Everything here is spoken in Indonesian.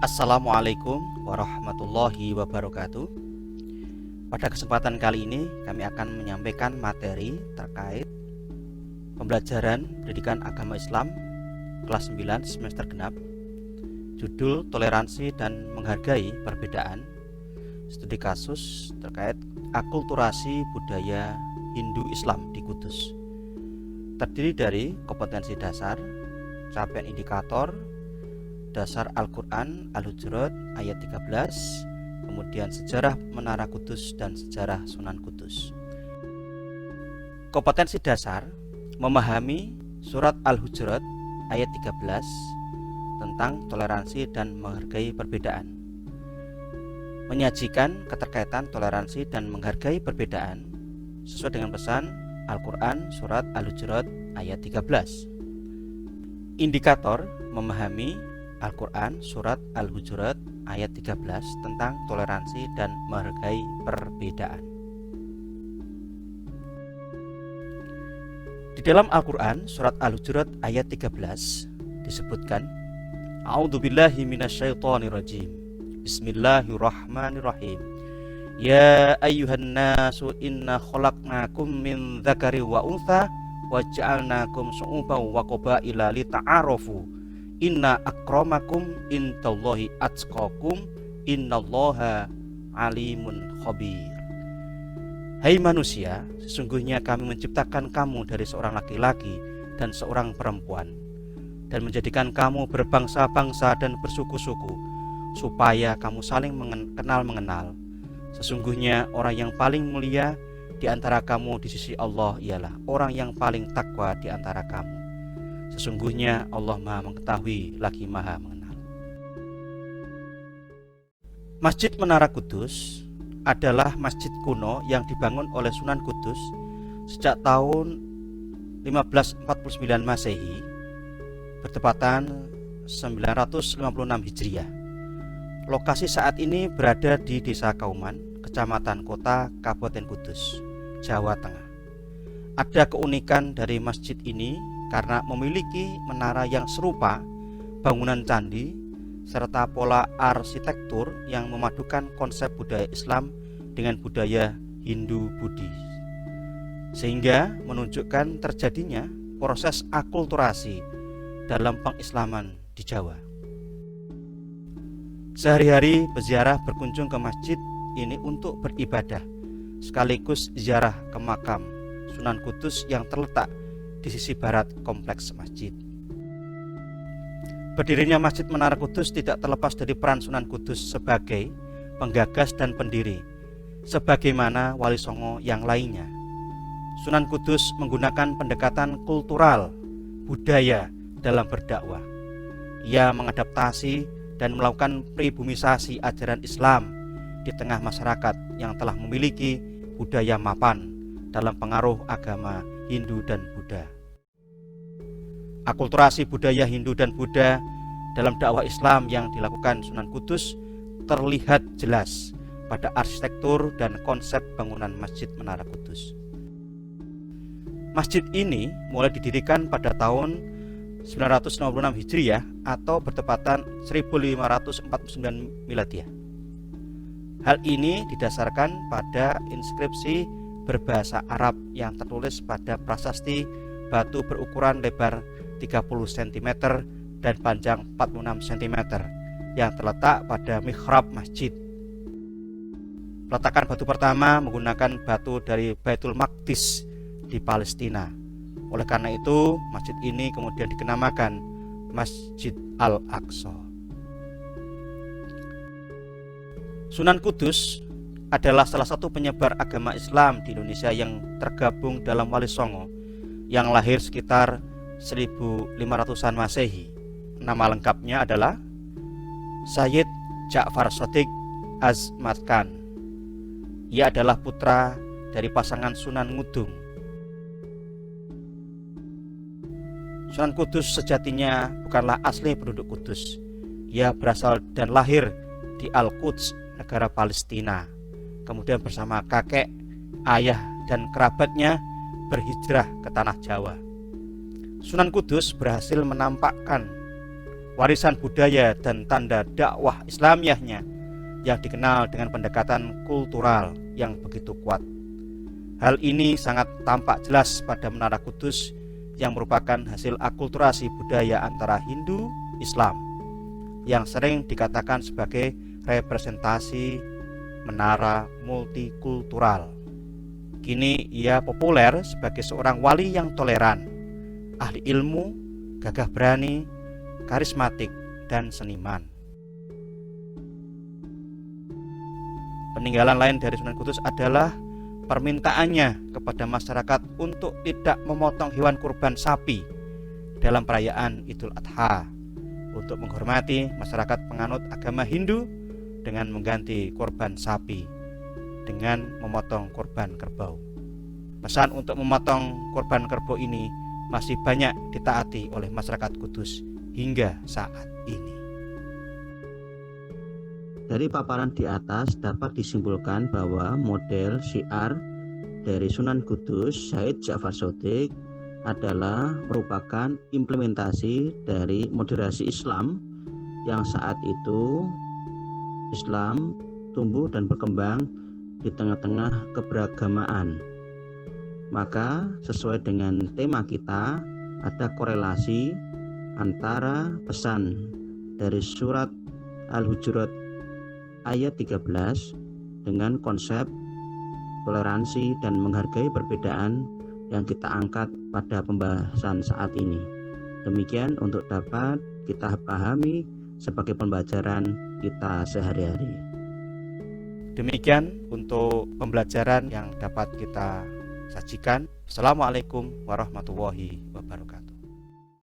Assalamualaikum warahmatullahi wabarakatuh. Pada kesempatan kali ini kami akan menyampaikan materi terkait pembelajaran pendidikan agama Islam kelas 9 semester genap. Judul Toleransi dan Menghargai Perbedaan. Studi kasus terkait akulturasi budaya Hindu Islam di Kudus. Terdiri dari kompetensi dasar, capaian indikator, dasar Al-Quran Al-Hujurat ayat 13, kemudian sejarah Menara Kudus dan sejarah Sunan Kudus. Kompetensi dasar memahami surat Al-Hujurat ayat 13 tentang toleransi dan menghargai perbedaan. Menyajikan keterkaitan toleransi dan menghargai perbedaan sesuai dengan pesan Al-Quran surat Al-Hujurat ayat 13. Indikator memahami Al-Quran Surat Al-Hujurat ayat 13 tentang toleransi dan menghargai perbedaan. Di dalam Al-Quran Surat Al-Hujurat ayat 13 disebutkan, A'udzubillahi minasyaitonirrajim. Bismillahirrahmanirrahim. Ya ayyuhan nasu inna khalaqnakum min dzakari wa untha wa ja'alnakum syu'uban wa qabaila lita'arafu. Inna akramakum indallahi atqakum innallaha alimun khabir. Hai manusia, sesungguhnya kami menciptakan kamu dari seorang laki-laki dan seorang perempuan, dan menjadikan kamu berbangsa-bangsa dan bersuku-suku, supaya kamu saling mengenal. Sesungguhnya orang yang paling mulia di antara kamu di sisi Allah ialah orang yang paling takwa di antara kamu. Sesungguhnya Allah Maha Mengetahui lagi Maha Mengenal. Masjid Menara Kudus adalah masjid kuno yang dibangun oleh Sunan Kudus sejak tahun 1549 Masehi bertepatan 956 Hijriah. Lokasi saat ini berada di Desa Kauman, Kecamatan Kota, Kabupaten Kudus, Jawa Tengah. Ada keunikan dari masjid ini karena memiliki menara yang serupa bangunan candi serta pola arsitektur yang memadukan konsep budaya Islam dengan budaya Hindu-Buddhis, sehingga menunjukkan terjadinya proses akulturasi dalam pengislaman di Jawa. Sehari-hari peziarah berkunjung ke masjid ini untuk beribadah sekaligus ziarah ke makam Sunan Kudus yang terletak di sisi barat kompleks masjid. Berdirinya Masjid Menara Kudus tidak terlepas dari peran Sunan Kudus sebagai penggagas dan pendiri, sebagaimana Wali Songo yang lainnya. Sunan Kudus menggunakan pendekatan kultural budaya dalam berdakwah. Ia mengadaptasi dan melakukan pribumisasi ajaran Islam di tengah masyarakat yang telah memiliki budaya mapan dalam pengaruh agama Hindu dan Buddha. Akulturasi budaya Hindu dan Buddha dalam dakwah Islam yang dilakukan Sunan Kudus terlihat jelas pada arsitektur dan konsep bangunan Masjid Menara Kudus. Masjid ini mulai didirikan pada tahun 956 Hijriah atau bertepatan 1549 Miladiah. Hal ini didasarkan pada inskripsi berbahasa Arab yang tertulis pada prasasti batu berukuran lebar 30 cm dan panjang 46 cm yang terletak pada mihrab masjid. Peletakan batu pertama menggunakan batu dari Baitul Maqdis di Palestina. Oleh karena itu, masjid ini kemudian dikenamakan Masjid Al-Aqsa. Sunan Kudus adalah salah satu penyebar agama Islam di Indonesia yang tergabung dalam Wali Songo yang lahir sekitar 1500-an Masehi. Nama lengkapnya adalah Sayyid Ja'far Shadiq Azmat Khan. Ia adalah putra dari pasangan Sunan Ngudung. Sunan Kudus sejatinya bukanlah asli penduduk Kudus. Ia berasal dan lahir di Al-Quds, negara Palestina. Kemudian bersama kakek, ayah, dan kerabatnya berhijrah ke tanah Jawa. Sunan Kudus berhasil menampakkan warisan budaya dan tanda dakwah Islamiyahnya yang dikenal dengan pendekatan kultural yang begitu kuat. Hal ini sangat tampak jelas pada Menara Kudus yang merupakan hasil akulturasi budaya antara Hindu, Islam, yang sering dikatakan sebagai representasi menara multikultural. Kini ia populer sebagai seorang wali yang toleran, ahli ilmu, gagah berani, karismatik, dan seniman. Peninggalan lain dari Sunan Kudus adalah permintaannya kepada masyarakat untuk tidak memotong hewan kurban sapi dalam perayaan Idul Adha, untuk menghormati masyarakat penganut agama Hindu dengan mengganti korban sapi dengan memotong korban kerbau. Pesan untuk memotong korban kerbau ini masih banyak ditaati oleh masyarakat Kudus hingga saat ini. Dari paparan di atas dapat disimpulkan bahwa model syiar dari Sunan Kudus Syed Ja'far Shadiq adalah merupakan implementasi dari moderasi Islam yang saat itu Islam tumbuh dan berkembang di tengah-tengah keberagamaan. Maka sesuai dengan tema kita, ada korelasi antara pesan dari surat Al-Hujurat ayat 13 dengan konsep toleransi dan menghargai perbedaan yang kita angkat pada pembahasan saat ini. Demikian untuk dapat kita pahami sebagai pembelajaran kita sehari-hari. Demikian untuk pembelajaran yang dapat kita sajikan. Assalamualaikum warahmatullahi wabarakatuh.